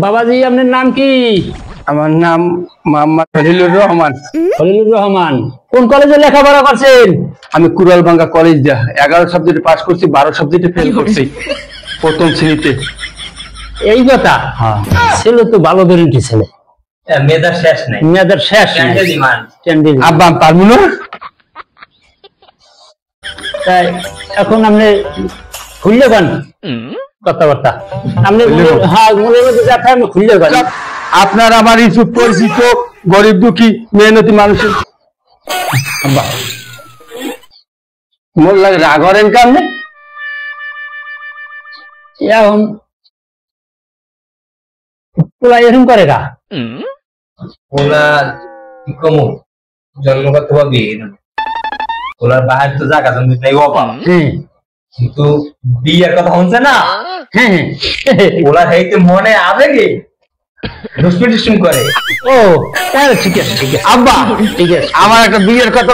বাবাজি আপনার নাম কি? আমার নাম মোহাম্মদ খলিলুর রহমান। খলিলুর রহমান কোন কলেজে লেখাপড়া করছেন? আমি কুড়ালভাঙ্গা কলেজ 11 সাবজেক্টে পাস করছি, 12 সাবজেক্টে ফেল করছি প্রথম শ্রেণীতে। এই কথা? হ্যাঁ। ছেলে তো ভালো বেরিটি ছেলে, মেধার শেষ নাই। মেয়েদের শেষ আব্বা আমি পারবো না। তাই এখন আপনি খুললে পান কথাবার্তা, আপনি হ্যাঁ মনের মধ্যে যা থাকে আমি খুললে পান। আপনার আমার ইসুফ পরিচিত গরিব দুঃখী মেহনতি মানুষের মোর লাগে রাগ করেন কারণে এখন তোলা এরকম করে গা ওলা কি কমু জন্মগত ভাবে ওলার বাহির তো জায়গা জমি নাই অভাব, কিন্তু বিয়ের কথা হচ্ছে না। ওলা হেইতে মনে আবেগে দুষ্পিটিশন করে। ও তাহলে ঠিক আছে ঠিক আছে আব্বা ঠিক আছে। আমার একটা বিয়ের কথা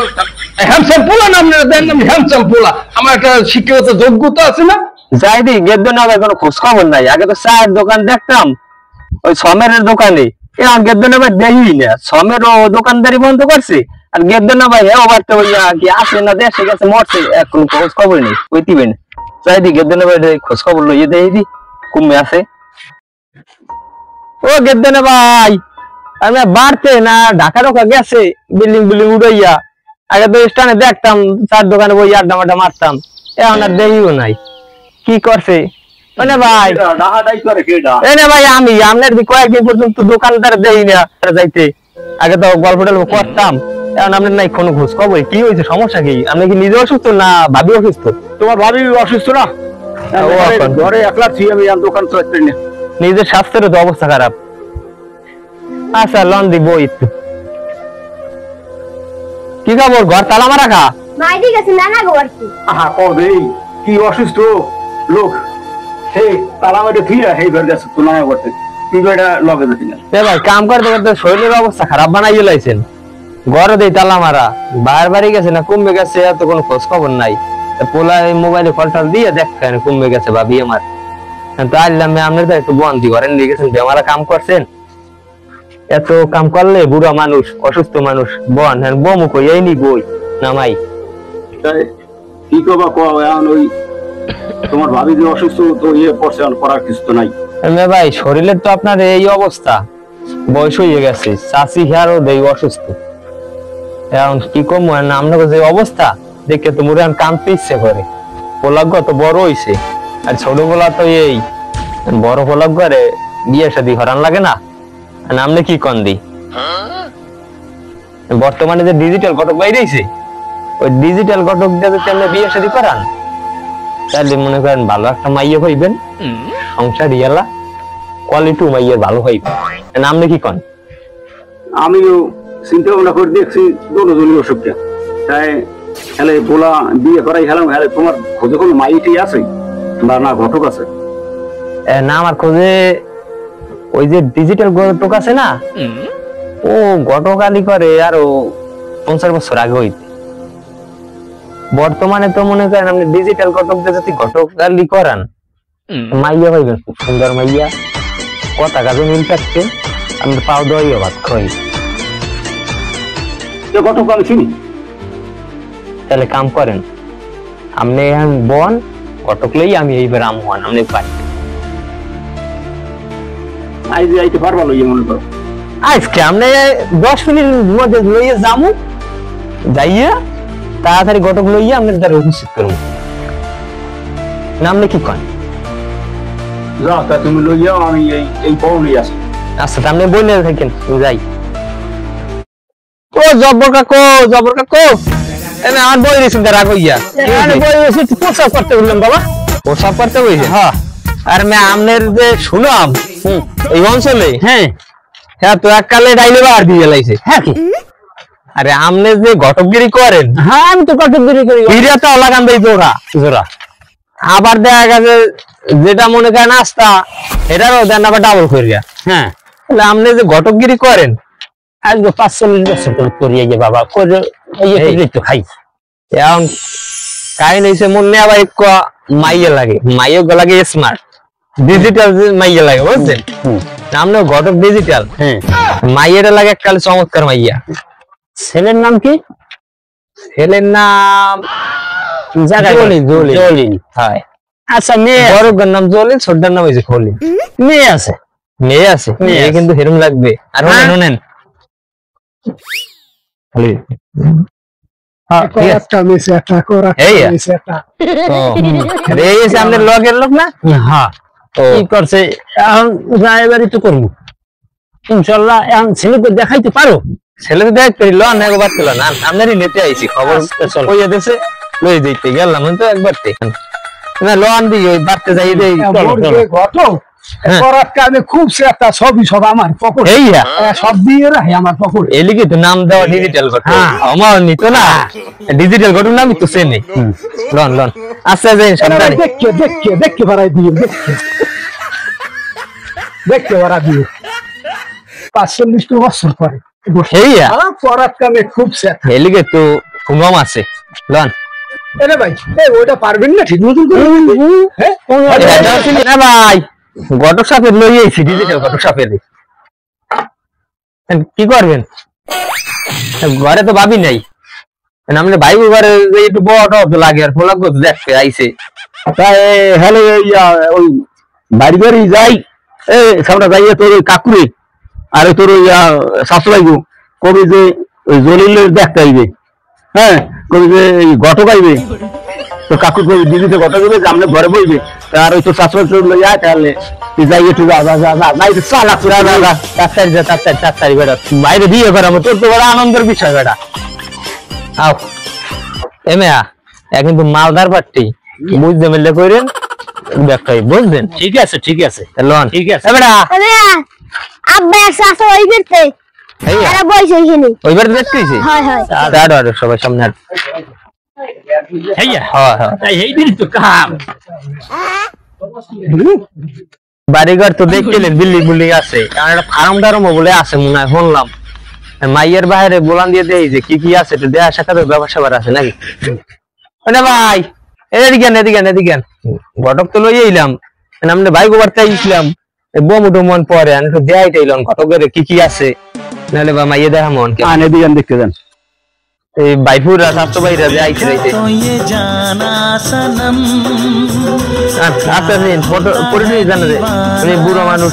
হ্যান্ডসাম পোলা না, আপনারা দেন না হ্যান্ডসাম পোলা, আমার একটা শিক্ষাগত যোগ্যতা আছে না। যাই দি গেদ্দ না ভাই কোনো খোঁজ খবর নাই। আগে তো চায়ের দোকান দেখতাম ওই সমেরের দোকানে, এখন গেদ্দ না ভাই দেখি না। সমের ও দোকানদারি বন্ধ করছে, আর গেদ্দ না ভাই হ্যাঁ বাড়তে কি আসে না দেশে গেছে মরছে, এখন খোঁজ খবর নেই ওই দিবেন। যাই দি গেদ্দ না ভাই খোঁজ খবর লইয়ে দেই দি কমে আছে। ও গেদ্দ না ভাই আমি বাড়তে না ঢাকা ঢোকা গেছে বিল্ডিং বিল্ডিং উড়াইয়া। আগে তো স্টানে দেখতাম চার দোকানে বই আড্ডা মাড্ডা মারতাম, এখন আর দেখিও নাই কি করছে। মানে ভাই এনে ভাই আমি আপনার কয়েকদিন পর্যন্ত দোকানদার দেই না যাইতে, আগে তো গল্প টল্প করতাম, এখন আপনার নাই কোনো খোঁজ খবর। কি হয়েছে, সমস্যা কি? আপনি কি নিজে অসুস্থ না ভাবি অসুস্থ? তোমার ভাবি অসুস্থ না, ঘরে একলা আমি দোকান চালাতে না। নিজের স্বাস্থ্যের তো অবস্থা খারাপ। আচ্ছা লন দিব একটু। কি খবর, ঘর তালা মারা খা? মাইদি গেছে না না গোর কি আহা কবে কি অসুস্থ লোক সেই তালা মারে ফিরা সেই ঘর গেছে তো না করতে, তুই এটা লগে দিতি না। ভাই কাম করতে করতে শরীরের অবস্থা খারাপ বানাই লাইছেন। ঘরে দেই তালা মারা, বাইরে বাড়ি গেছে না কমবে গেছে, এত কোনো খোঁজ খবর নাই। পোলা মোবাইলে কলটাল দিয়ে দেখেন কমবে গেছে ভাবি আমার। তো আইলাম আপনার তো একটু বন্দি করেন দিয়ে গেছেন, বেমারা কাম করছেন। এত কাম করলে বুড়া মানুষ অসুস্থ মানুষ বন বমু কই এই নি বই নামাই কি করবা এখন ওই তোমার ভাবি যে অসুস্থ তো ইয়ে পড়ছে, করার কিছু তো নাই। ভাই শরীরের তো আপনার এই অবস্থা, বয়স হয়ে গেছে, চাষি হেয়ারও দেই অসুস্থ। এখন কি কম আপনার যে অবস্থা দেখে তো মুড়ে কামতে ইচ্ছে করে। পোলাগ্য তো বড় হইছে, আর ছোট পোলা তো এই বড় পোলাগ্য করে বিয়ে শাদী হরান লাগে না। আপনি কি কন দি বর্তমানে যে ডিজিটাল ঘটক বাইরেছে, ওই ডিজিটাল ঘটক দিয়ে যদি আপনি বিয়ে শাদী করান তাহলে মনে করেন ভালো একটা মাইয়ে হইবেন, সংসার ইয়ালা কোয়ালিটি মাইয়ের ভালো হইবে। আপনি কি কন? আমিও চিন্তা ভাবনা করে দেখছি দুজনই অসুখ, তাই হেলে বলা বিয়ে করাই হেলাম। হেলে তোমার খোঁজে কোনো মাইটি আছে বা না ঘটক আছে? না আমার খোঁজে ওই যে ডিজিটাল ঘটক আছে না, ও ঘটকালি করে আরো 50 বছর আগে হইতে। বর্তমানে তো মনে করেন আপনি ডিজিটাল ঘটক যদি ঘটকালি করান মাইয়া পাইবেন, খুব সুন্দর মাইয়া, কথা কাজে মিল থাকছে, আপনি পাও দইও ভাত খাই। ঘটক আমি চিনি। তাহলে কাম করেন আপনি এখন বন ঘটক লই, আমি এইবার আম হন আপনি পাই আইতে পারবা লইয়া মনে করো। আজকে আপনি 10 মিনিটের মধ্যে লইয়া যামু, যাইয়া তাড়াতাড়ি ঘটক লইয়া আপনার দ্বারা উপস্থিত করবো। নামলে কি কন? যা তা তুমি লইয়াও, আমি এই বউলি আছি। আচ্ছা আপনি বলে থাকেন যাই। ও জব্বর কাকু, জব্বর কাকু এনে আমার বই রেছেন রাগ হইয়া। বই রেছে প্রসাব করতে বললাম বাবা, প্রসাব করতে বলছে। হ্যাঁ আর মে আমনের যে শুনাম এই অঞ্চলে, হ্যাঁ হ্যাঁ তো এককালে ডাইলে বার দিয়ে লাইছে। হ্যাঁ কি আরে আমনে যে ঘটকগিরি করেন? হ্যাঁ আমি তো ঘটকগিরি করি, হিরিয়া তো লাগান দেই জোড়া জোড়া। আবার দেখা গেছে যেটা মনে করেন আস্তা এটারও দেন আবার ডাবল করিয়া। হ্যাঁ তাহলে আপনি যে ঘটকগিরি করেন আজকে 45 বছর করে করিয়ে যে বাবা করে তো খাই। এখন কাহিনী হয়েছে মনে আবার এক মাইয়ে লাগে, মাইয়ে লাগে স্মার্ট ডিজিটাল মাইয়ে লাগে বুঝছেন। নাম না ঘটক ডিজিটাল। হ্যাঁ মাইয়ের লাগে কাল চমৎকার মাইয়া। ছেলের নাম কি? ছেলের নাম জলিন। জলিন। হয়। আচ্ছা মেয়ে বড়টার নাম জলিন, ছোটটার নাম হয়েছে খলিন। মেয়ে আছে? মেয়ে আছে। মেয়ে কিন্তু হেরম লাগবে। আর শোনেন খালি আমাদের লগের লোক না। হ্যাঁ কি করছে এখন রায়বাড়ি তো করবো ইনশাল্লাহ। এখন ছেলেকে দেখাইতে পারো? ছেলে দেখ পেরিল না একবার ছিল না, আপনারই নিতে আইছি খবর কইয়া দিয়েছে লই দিতে গেলাম তো একবার না লোন দিই ওই বাড়তে যাই দেই। আমি খুব চেষ্টা সবই সব আমার পকেট সব দিয়ে রাখি আমার পকেট। এলিগে তো নাম দেওয়া ডিজিটাল ঘটনা আমার নিত না ডিজিটাল ঘটনা আমি তো চেনি। লোন লোন আচ্ছা যাই সাবধানে দেখকে বাড়াই দিয়ে দেখকে বাড়া দিয়ে 45 বছর পরে পড়ার কামে খুব চেষ্টা। এলিগে তো ঘুমাম আছে লোন। এরে ভাই ওইটা পারবেন না ঠিক মতন করে? ভাই ঘটক সাপের লই আইছি ডিজিটাল ঘটক সাপের কি করবেন? ঘরে তো ভাবি নাই আমরা ভাই ঘরে একটু বড় লাগে আর ফোলা দেখতে আইছে তাই হ্যালো ওই বাড়ি বাড়ি যাই সামনে যাইয়ে তোর ওই কাকুরে আর তোর ওই শাশুড়াই গো কবি যে ওই জলিলের দেখতে আইবে। হ্যাঁ কবি যে ঘটক আইবে তো কাকু কবি দিদিতে ঘটক আইবে যে আমরা ঘরে বইবে আর ওই তোর শাশুড়ি লই যায় তাহলে তুই যাই একটু চালা পুরা না তাড়াতাড়ি বেড়া বাইরে বিয়ে করা তোর তো বড় আনন্দের বিষয় বেড়া। আও এমেয়া কিন্তু মালদার পাট্টি বুঝতে মিললে কইরেন দেখটাই বুঝলেন? ঠিক আছে ঠিক আছে লোন ঠিক আছে বেড়া আব্বা একসাথে আসো ওই করতে এরা বইছে এখানে ওইবার দেখতেছি। হয় হয় দাঁড়াও সবাই সামনে হ্যাঁ হ্যাঁ হ্যাঁ তাই এই দিন তো কাম বাড়িঘর তো দেখছিলেন বিল্ডিং বিল্ডিং আছে কারণ একটা ফার্ম টার্মও বলে আছে মনে হয় শুনলাম। মাইয়ের বাইরে বলান দিয়ে দেয় যে কি কি আছে একটু দেয়া সাক্ষাতের ব্যবসা আছে নাকি? ভাই এদিকেন এদিকেন এদিকেন ঘটক তো লই এলাম আমরা ভাই গোবার চাইছিলাম বমুটো মন পরে একটু দেয়াই টাইলাম ঘটকের কি কি আছে নাহলে বা মাইয়ে দেখা মন কে এদিকেন দেখতে যান এই বাইপুরা স্বাস্থ্য বাইরা যে আইছে রাইতে আচ্ছা দিন ফটো করে নিয়ে জানা রে আমি বুড়ো মানুষ।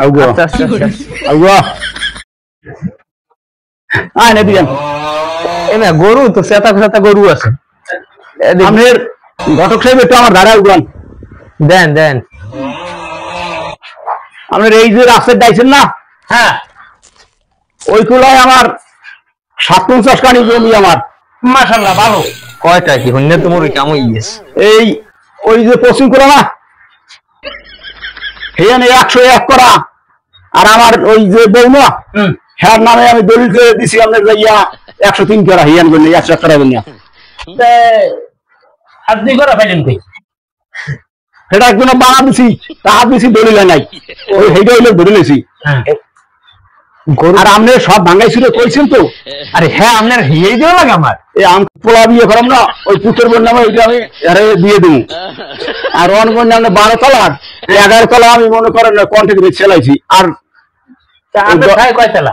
আচ্ছা আচ্ছা এমা গরু তো সেতা সেতা গরু আছে আমাদের ঘটক সাহেব একটু আমার ধারা উগান দেন দেন। আমাদের এই যে রাস্তায় যাইছেন না হ্যাঁ ওই কুলায় আমার 57 কানি জমি আমার। মাশাআল্লাহ ভালো। কয়টা কি হন্যে তোমার কাম হইছে এই ওই যে পশ্চিম করা না হেয়ানে 101 করা আর আমার ওই যে বৌমা হ্যাঁ নামে আমি দলিল করে দিছি আপনার যাইয়া 103 করা হিয়ান বললে 101 করা বললে আপনি করা পাইলেন কই? সেটা একজন বানা দিছি তাহার দিছি দলিল নাই ওই হেইটা হইলে ধরে লইছি। আর আপনি সব ভাঙাইছিল কইছেন তো? আরে হ্যাঁ আপনার হিয়েই দেওয়া লাগে আমার এই আম পোলা বিয়ে করাম না ওই পুত্রের বোন নামে ওইটা আমি দিয়ে দেবো। আর অন বোন নামে 12 তলার 11 তলা আমি মনে করেন কন্ট্রাক্ট দিয়ে চালাইছি। আর কয় তালা?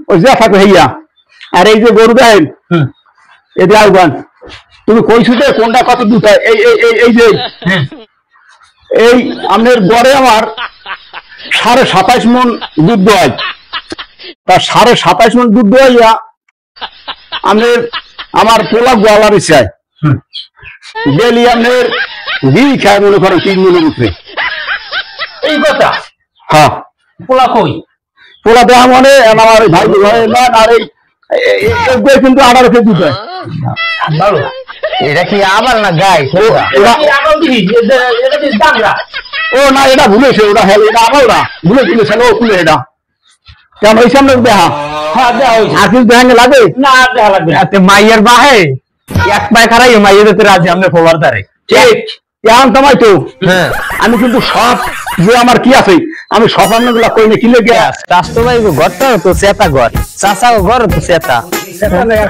ওই যা থাকে হইয়া আর এই যে গরু দেন এদি আইবান তুমি কইছো যে কোনটা কত দুটা এই এই এই যে এই আপনার গড়ে আমার 27.5 মণ দুধ হয় তা 27.5 মণ দুধ হইয়া আপনার আমার পোলা গোয়ালার ইচ্ছায় ডেলি আপনার ঘি খায় মনে করেন 3 মণের উপরে। এই কথা? হ্যাঁ পোলা কই? পোলা দেওয়া মানে আমার ভাই আর এই কিন্তু 18 কেজি দুধ হয়। ভালো। এটা কি আবার না গাই? ও না এটা ভুলেছে ওটা হ্যাঁ এটা আমার না ভুলে ভুলেছে ও খুলে এটা কেমন হয়েছে আপনার দেখা? হ্যাঁ দেখা হয়েছে। আর কিছু দেখা লাগে না দেখা লাগবে না মাইয়ের বাহে এক পায়ে খারাই মাইয়ের রাজি আপনার খবর দাঁড়ে ঠিক এখন তোমায় তো আমি কিন্তু সব যে আমার কি আছে আমি সব আপনাগুলা কই না কিলে গিয়া স্বাস্থ্য ভাই ঘরটা তো চেতা ঘর চাষা ঘর তো চেতা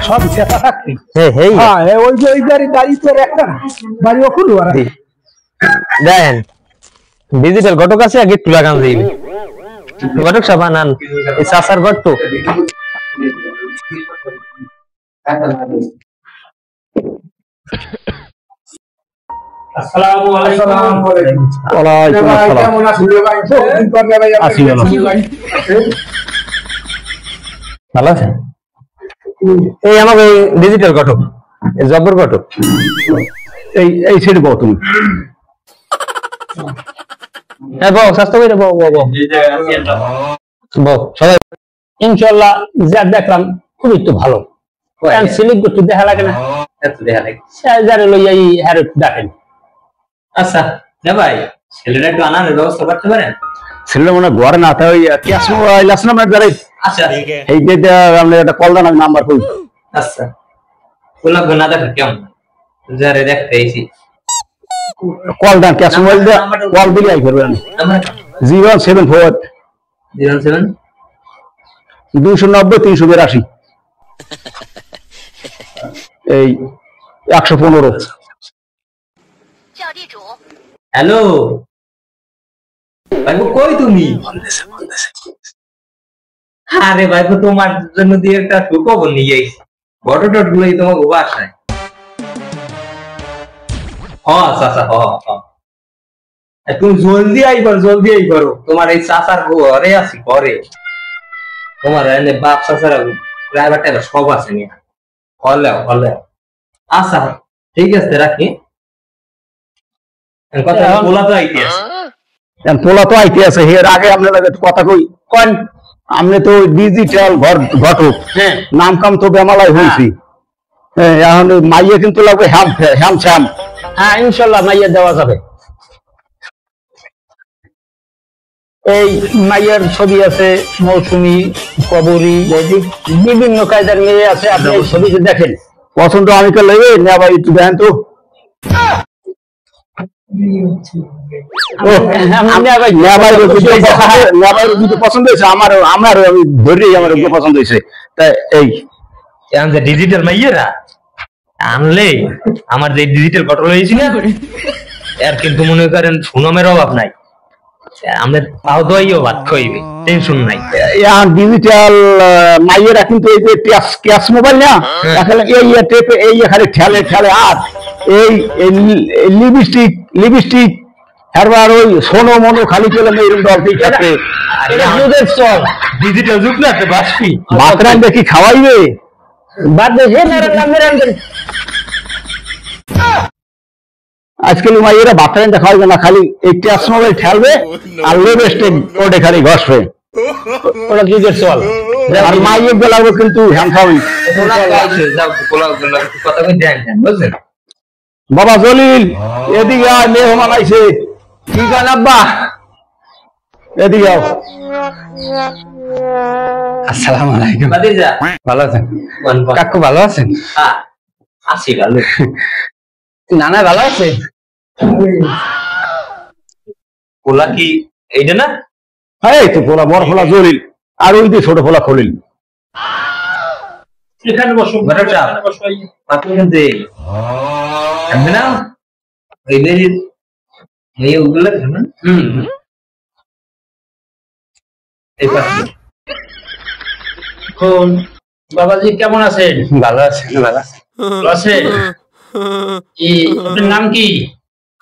সব চেতা থাকতি হ্যাঁ ওই যে ওই বাড়ি দাঁড়িয়ে তোর একটা বাড়ি ওখানে দেন ডিজিটাল ঘটক আছে আগে একটু লাগান দিই ঘটক সাহেব আনান এই চাচার ঘর তো আসসালামু আলাইকুম। ওয়ালাইকুম আসসালাম। কেমন আছেন রে ভাই? বহুদিন পর রে ভাই আমরা আছি ভালো। ভালো আছেন? এই আমাকে ডিজিটাল ঘটক এই জব্বর ঘটক এই ছেড়ে বল তুমি। হ্যাঁ বউ স্বাস্থ্য করে বউ বউ বউ সবাই ইনশাআল্লাহ যা দেখলাম খুবই তো ভালো সিলিপ করতে দেখা লাগে না এত দেখা লাগে। যারে লইয়া এই হ্যারে দেখেন। আচ্ছা না ভাই, ছেলেটা একটু আনার ব্যবস্থা করতে পারেন? ছেলে মনে হয় ঘরে না তাই ওই ক্যাশ মোবাইল আছে না আমার যারা আচ্ছা এই যে আপনি একটা কল দেন আমি নাম্বার কই। আচ্ছা গোলাপ না দেখা কেমন যারে দেখতে এসি কল দেন ক্যাশ মোবাইল দিয়ে কল দিলে আই করবেন। আমরা 074 07 290 382 এই 115। হ্যালো ভাইবো কই তুমি? আরে ভাইবো তোমার জন্য দিয়ে একটা সুখবর নিয়ে আইছি। ফটো টট গুলোই তোমাকে বাসায়। চাচা তুমি জলদি আইবার তোমার এই চাচার ঘরে আছি ঘরে। তোমার এনে বাপ চাচারা ড্রাইভার টাইভার সব আছে নিয়ে হলে। আচ্ছা ঠিক আছে রাখি। কথা বলা তো আইতে আছে। তোলা তো আইতে আছে এর আগে আপনার লাগে কথা কই কোন আপনি তো ডিজিটাল ঘটক নাম কাম তো বেমালাই হইছি এখন মাইয়া কিন্তু লাগবে হ্যাম হ্যাঁ ইনশাআল্লাহ মাইয়া দেওয়া যাবে। এই মাইয়ার ছবি আছে মৌসুমী কবরী বিভিন্ন কায়দার মেয়ে আছে আপনি এই ছবিতে দেখেন পছন্দ আমি তো লেগে না ভাই একটু দেখেন তো। পছন্দ হয়েছে আমার আমি ধরি আমার পছন্দ হয়েছে তাই এই ডিজিটাল মাইয়েরা আনলে আমার যে ডিজিটাল কন্ট্রোল হয়েছি না এর কিন্তু মনে করেন সুনামের অভাব নাই। আমরা পাও দইও ভাত খাইবে টেনশন নাই। ডিজিটাল মাইয়েরা কিন্তু এই যে ক্যাশ মোবাইল না আসলে এই টেপে এই এখানে ঠেলে আর এই লিপস্টিক এবার ওই সোনো মনো খালি চলে এরকম দলতেই থাকে। ডিজিটাল যুগ না বাসপি বাতরান দেখি খাওয়াইবে বাদ দেখে আজকাল মাইয়েরা বাতরান খাওয়াইবে না খালি এই ক্যাশ মোবাইল ঠেলবে আর লিপস্টিক ওটা খালি ঘষবে ওরা যুগের চল। আর মাইয়ের বেলাবো কিন্তু হ্যাম খাওয়াই। কথা কই দেন বুঝলেন? বাবা জলিল এদিকে আয় মেহমান আইছে। কি গান আব্বা? এদিকে আও। আসসালামু আলাইকুম। বাদিজা ভালো আছেন? কাকু ভালো আছেন? হ্যাঁ আছি ভালো। নানা ভালো আছে? কোলা কি এইটা না? এই তো পোলা বড় পোলা জলিল আর ওই যে ছোট পোলা খলিল। এখানে বসো আপনি কিন্তু আমি না এই মেয়ে ওগুলো এই পাশে এখন বাবাজি কেমন আছেন? ভালো আছেন? ভালো আছেন? ভালো আছেন? আপনার নাম কি?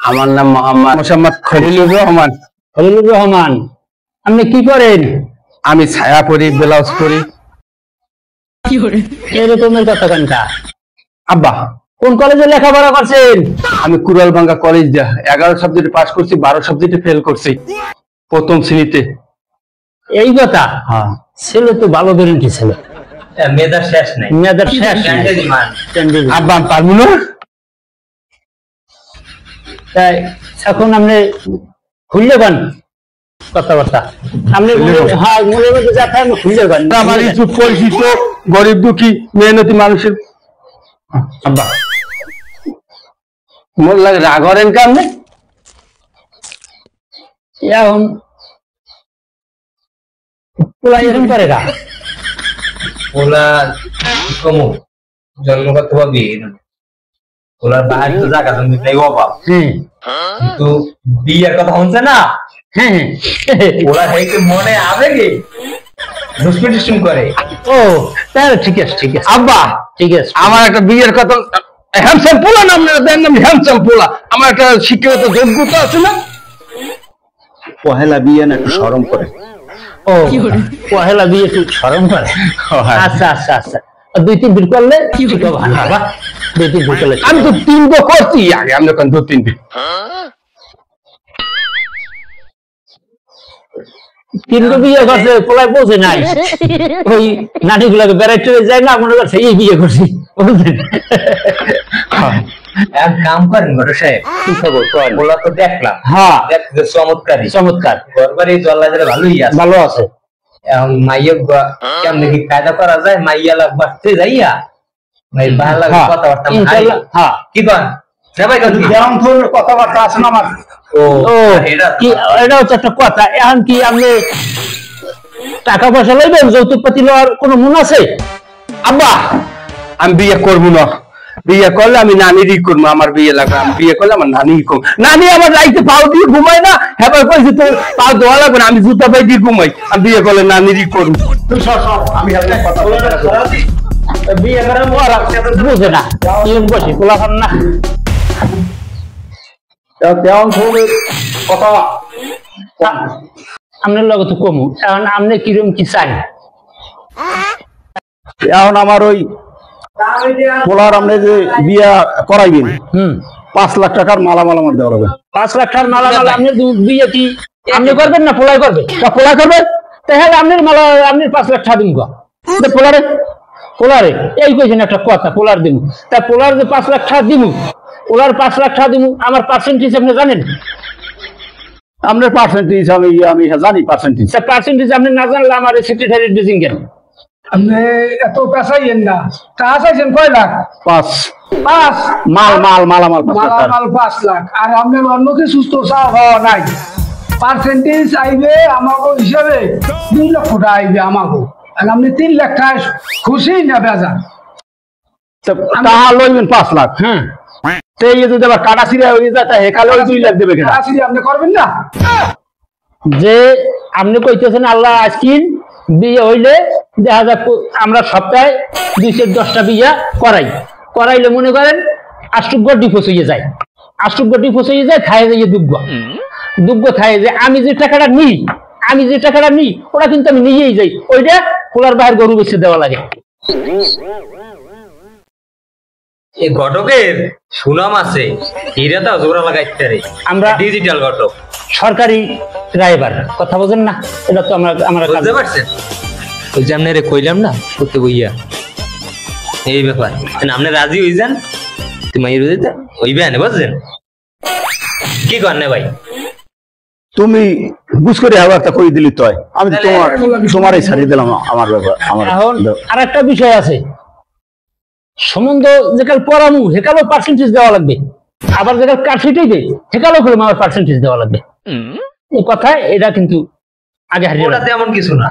আমার নাম মোহাম্মদ খলিলুর রহমান। খলিলুর রহমান। আপনি কি করেন? আমি ছায়া পরি ব্লাউজ পরি। এরকমের কথা কানটা আব্বা কোন কলেজে লেখাপড়া করছেন? আমি কুড়ালভাঙ্গা কলেজ 11 সাবজেক্টে পাস করছি 12 সাবজেক্টে ফেল করছি প্রথম শ্রেণীতে। এই কথা? হ্যাঁ ছেলে তো ভালো গ্যারেন্টি ছিল। মেয়েদার শেষ নাই। মেয়েদের শেষ আব্বা আমি পারবো না। তাই এখন আপনি খুললে গান কথাবার্তা আপনি হ্যাঁ মনের মধ্যে যা থাকে আপনি খুললে গান। আমার কিছু পরিচিত গরিব দুঃখী মেহনতি মানুষের আব্বা মোর লাগে রাগ করেন কেমনে? এখন পোলা এরকম করে গা ওলা কমু জন্মগত ভাবে ওলার বাহার তো জায়গা জমি নাই অভাব, কিন্তু বিয়ের কথা শুনছে না, ওরা হয়তো মনে আবেগে দুষ্কৃতিষ্টিম করে। ও তাহলে ঠিক আছে ঠিক আছে আব্বা ঠিক আছে। আমার একটা বিয়ের কথা, হ্যান্ডসাম পোলা নাম দেন, হ্যান্ডসাম পোলা, আমার একটা শিক্ষিত যোগ্যতা আছে না? পহেলা বিয়ে না একটু শরম করে। ও পহেলা বিয়ে একটু শরম করে। আচ্ছা আচ্ছা আচ্ছা, 2-3 দিন করলে ঠিক হবে বাবা, 2-3 দিন করলে। আমি তো 3 দিন করছি আগে, আমি যখন 2-3 দিন 3 বিয়ে করছে, পোলায় পৌঁছে নাই, ওই নানি গুলাকে বেড়াইতে যায় না, মনে করছে এই বিয়ে করছি, বুঝলেন? এক কাম করেন ঘর সাহেব, কি খবর করেন? ওলা তো দেখলাম, হ্যাঁ দেখতে চমৎকারী, চমৎকার, ঘরবাড়ি জল্লা ধরে ভালোই আছে। ভালো আছে। এখন মাইয়া কেমন দেখি কায়দা করা যায়, মাইয়া লাগবাতে যাইয়া মাই ভালো লাগে হ্যাঁ, কথাবার্তা ইনশাআল্লাহ, হ্যাঁ। কি কন না ভাই? কন কি? যেমন ধরনের কথাবার্তা আছে না আমার। ও ও এটা কি, এটা হচ্ছে একটা কথা। এখন কি আপনি টাকা পয়সা লইবেন, যৌতুক পাতি লওয়ার কোনো মন আছে? আব্বা আমি বিয়ে করবো না, বিয়ে করলে আমি নানিরই করবো, আমার বিয়ে লাগবে, আমি বিয়ে করলে আমার নানি করবো। নানি আমার রাইতে পাও দিয়ে ঘুমায় না, হ্যাঁ কইছে তো পাও ধোয়া লাগবে না, আমি জুতা পাই দিয়ে ঘুমাই, আমি বিয়ে করলে নানিরই করবো। আমি একটা কথা বলছি। বিয়ে করে বুঝে না, ইউন বসে পোলা খান না। তেমন ধরনের কথা আপনার লগে তো কমু, এখন আপনি কিরম কি চাই? এখন আমার ওই পোলার আপনি যে বিয়ে করাইবেন, 5 লাখ টাকার মালামাল আমার দেওয়া লাগবে। 5 লাখ টাকার মালা মালা আপনি বিয়ে কি আপনি করবেন না পোলাই করবে? পোলা করবে তাহলে আপনার মালা আপনি 5 লাখ টাকা দিন গো পোলারে। পোলারে এই কইছেন একটা কথা, পোলার দিন, তা পোলার যে 5 লাখ টাকা দিব, ওলার 5 লাখ টাকা দিব, আমার পার্সেন্টেজ আপনি জানেন? আপনার পার্সেন্টেজ আমি জানি পার্সেন্টেজ। পার্সেন্টেজ আপনি না জানলে আমার সেক্রেটারি ডিজিং কেন? আপনি এত পেশাইয়েন না, টাকা চাইছেন কয় লাখ? 5 5 মালামাল 5 লাখ টাকা। মালামাল 5 লাখ, আর আপনি অন্য কিছু তো চাওয়া হওয়া নাই। পার্সেন্টেজ আইবে আমাকে হিসাবে 2 লক্ষ টাকা আইবে আমাকে, আর আপনি 3 লাখ টাকা খুশি না বেজা? টাকা লইবেন 5 লাখ, হ্যাঁ সেই যদি আবার কাটা ছিঁড়া হয়ে যায় তা হেকালে ওই 2 লাখ দেবে কেন? আসলে আপনি করবেন না? যে আপনি কইতেছেন আল্লাহ আজকিন বিয়ে হইলে দেখা যাক আমরা সপ্তাহে 210টা বিয়ে করাইলে মনে করেন 8 ডিফোস হয়ে যায়, 8 ডিফোস হয়ে যায়, খায় যাইয়ে দুগ্গ খায় যে আমি যে টাকাটা নিই ওটা কিন্তু আমি নিয়েই যাই, ওইটা খোলার বাহির গরু বেঁচে দেওয়া লাগে। এই ঘটকের সুনাম আছে, এরা তো জোড়া লাগাইতে রে, আমরা ডিজিটাল ঘটক, সরকারি ড্রাইভার, কথা বোঝেন না? এটা তো আমরা বুঝতে পারছেন? ওই যে আপনারে কইলাম না করতে বইয়া এই ব্যাপার, আপনি রাজি হই যান, তুমি হইবে না, বুঝছেন? কি করেন ভাই? তুমি বুঝ করে একটা করে দিলি তো আমি তোমারই ছাড়িয়ে দিলাম আমার ব্যাপার। আমার এখন আর একটা বিষয় আছে, সম্বন্ধ যেকাল পড়ামু হেকালও পার্সেন্টেজ দেওয়া লাগবে, আবার যেকাল কাটফিটেই দেয় হেকালও করে আমার পার্সেন্টেজ দেওয়া লাগবে। এই কথায় এটা কিন্তু আগে হারিয়ে ওটা তেমন কিছু না,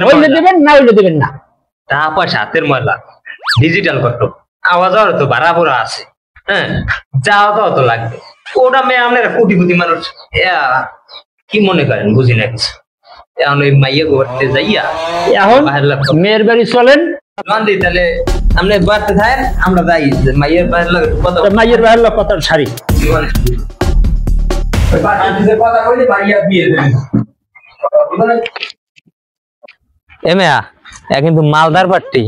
হইলে দেবেন না হইলে দেবেন না। টাকা পয়সা হাতের ময়লা, ডিজিটাল ঘটক, আওয়াজ তো ভাড়া ভরা আছে, হ্যাঁ যাওয়া তো অত লাগবে। ওটা মেয়ে আপনারা কোটি কোটি মানুষ কি মনে করেন, বুঝি না কিছু। এখন ওই মাইয়া ঘুরতে যাইয়া এখন মেয়ের বাড়ি চলেন, তাহলে আপনি বাড়তে থাকেন, আমরা যাই মাইয়ের বাড়ির কথা, মাইয়ের বাড়ির লোক কথা সারি কথা বলি মাইয়া বিয়ে দেবেন। এমেয়া কিন্তু মালদার পার্টি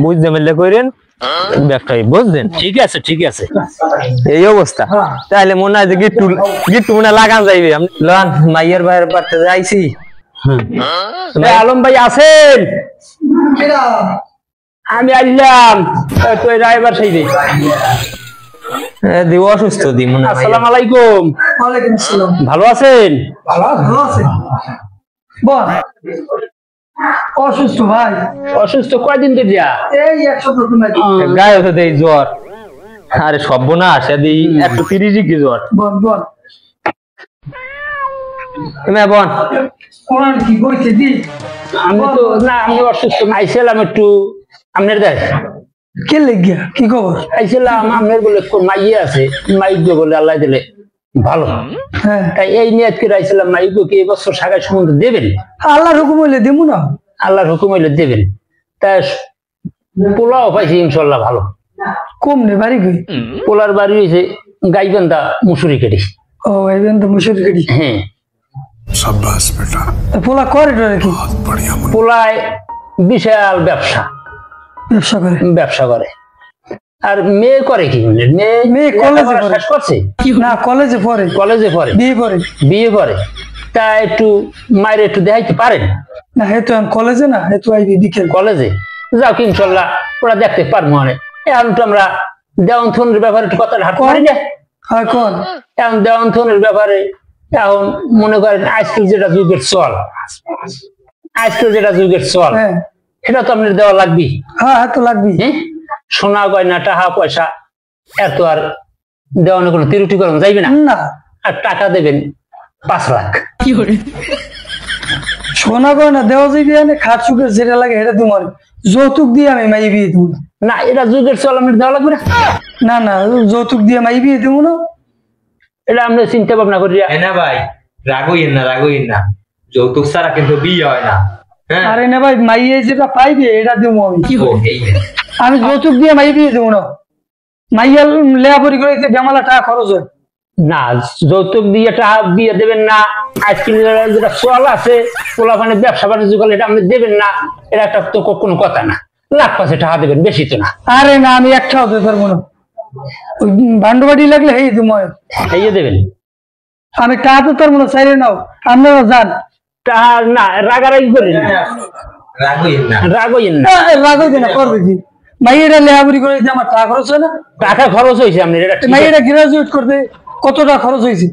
বুঝতে মিললে করেন ব্যবসায়ী, বুঝলেন? ঠিক আছে ঠিক আছে, এই অবস্থা তাহলে মনে হয় যে গিট্টু মনে লাগান যাইবে। লন মাইয়ের বাইরে পারতে যাইছি। আলম ভাই আছেন? আমি আইলাম তো ড্রাইভার সেই দি অসুস্থ দি মনে হয়। আসসালামু আলাইকুম। ওয়ালাইকুম আসসালাম। ভালো আছেন? ভালো আছেন? বল। অসুস্থ ভাই। অসুস্থ কয়দিন ধরে? এই 1 সপ্তাহ নাকি। গায়ে হতে দেই জ্বর। আরে সর্বনাশ, এদি 130 ডিগ্রি জ্বর। বল। তুমি বোন কোন কি কইছে দি? আমি তো না, আমি অসুস্থ আইছিলাম একটু আপনার দেশ কে লেগিয়া কি খবর? আইছিলাম আপনার বলে মাইয়ে আছে, মাইক বলে আল্লাহ দিলে ভালো, হ্যাঁ তাই এই নিয়ত করে আইছিলাম মাইক কি এবছর সাগাই সম্বন্ধে দেবেন? আল্লাহর হুকুম হইলে দেবো না। আল্লাহর হুকুম হইলে দেবেন। তা পোলাও পাইছি ইনশাল্লাহ ভালো। কম নে বাড়ি কই? পোলার বাড়ি হয়েছে গাইবান্ধা মুসুরি কেটে। ও এইবেন তো মুশিদ গড়ি। হ্যাঁ পোলা করে টরে কি? পোলায় বিশাল ব্যবসা ব্যবসা করে। আর মেয়ে করে কি? মেয়ে কলেজে পড়ে। শেষ করছে না কলেজে পড়ে। কলেজে পড়ে, বিয়ে করে। তা একটু মায়ের একটু দেখাইতে পারেন? না হেতু কলেজে না, হেতু আইবি বিকেল কলেজে। যাও কি ইনশাল্লাহ ওরা দেখতে পারবো অনেক। এখন তো আমরা দেওয়ানথনের ব্যাপারে একটু কথা হাঁটতে পারি না। হয় কোন এখন দেওয়ানথনের ব্যাপারে এখন মনে করেন আজকাল যেটা যুগের চল, হ্যাঁ সেটা তো আপনার দেওয়া লাগবে। হ্যাঁ তো লাগবে। হ্যাঁ সোনা গয়না টাকা পয়সা এত আর দেওয়ানো কোনো তিরুটি করানো যাইবে না। না আর টাকা দেবেন 5 লাখ। সোনা গয়না দেওয়া যাইবে, খাট সুখের যেটা লাগে এটা তোমার যৌতুক দিয়ে আমি মাই বিয়ে দেবো না। এটা যুগের চল আপনার দেওয়া লাগবে না। না না যৌতুক দিয়ে মাই বিয়ে দেবো না। এটা আমরা চিন্তা ভাবনা করি না ভাই, রাগইন না, যৌতুক ছাড়া কিন্তু বিয়ে হয় না। আরে না ভাই, মাইয়ে যেটা পাইবে এটা দেবো আমি। আমি যৌতুক দিয়ে মাই বিয়ে দেবো না। মাইয়া লেয়াপড়ি করে বেমালা টাকা খরচ হয় না। যৌতুক দিয়ে টাকা বিয়ে দেবেন না। আজকাল যেটা চল আছে পোলাপানে ব্যবসা বাণিজ্য করলে এটা আপনি দেবেন না, এটা একটা তো কোনো কথা না। লাখ 5 টাকা দেবেন, বেশি তো না। আরে না আমি একটাও দিতে পারবো না। ওই ভান্ডবাড়ি লাগলে হেই তুমি এই দেবেন। আমি টাকা তো পারবো না, চাইলে নাও আপনারা যান। টাকা না, রাগারাগি করেন না, রাগইন না। রাগই না, করবে কি? মাইয়েরা লেহাবুরি করে আমার টাকা খরচ হয় না? টাকা খরচ হয়েছে আপনার। মাইয়েরা গ্রাজুয়েট করতে কত টাকা খরচ হয়েছে?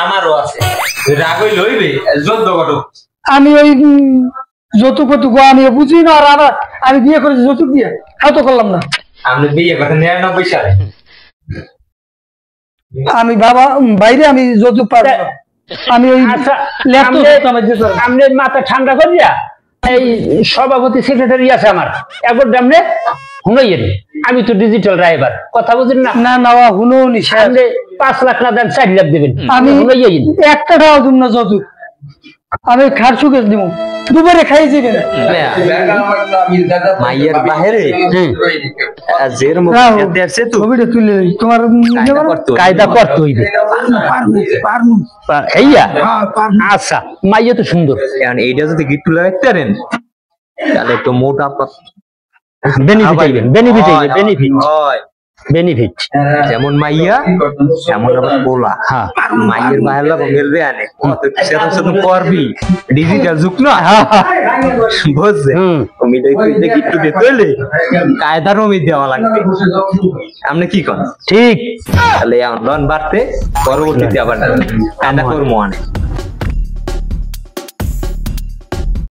আমারও আছে, রাগই লইবে যুদ্ধ করো। আমি ওই যৌতুক আমি বুঝি না। আর আমি বিয়ে করেছি যৌতুক দিয়ে, তো করলাম না। আপনি বিয়ে করতে 99 সালে। আমি বাবা বাইরে আমি যৌতুক পাবো না। আমি ওই আপনার মাথা ঠান্ডা করিয়া এই সভাপতি সেক্রেটারি আছে আমার একবার দামনে হুনাইয়ের। আমি তো ডিজিটাল ড্রাইভার, কথা বুঝেন না। না না হুনো নি, 5 লাখ না দেন 4 লাখ দেবেন। আমি একটা টাকাও দিব না যৌতুক। আমি খাট সুখে দিব, দুবারে খাই যাবে না। মাইয়ের বাহিরে জের মুখে আছে তো ছবিটা তুলে তোমার কায়দা করতে হইবে। এইয়া আচ্ছা, মাইয়া তো সুন্দর। কারণ এইটা যদি গিফট লাগাইতে পারেন তাহলে তো মোটা বেনিফিট যেমন মাইয়া এমন আবার বলা। হ্যাঁ মাইয়ের বাহির লোক মেলবে আনে করবি, ডিজিটাল যুগ না বুঝছে। গিফট দিতে হইলে কায়দার অমিত দেওয়া লাগবে। আপনি কি করেন? ঠিক। তাহলে লোন বাড়তে পরবর্তীতে আবার কায়দা করবো অনেক।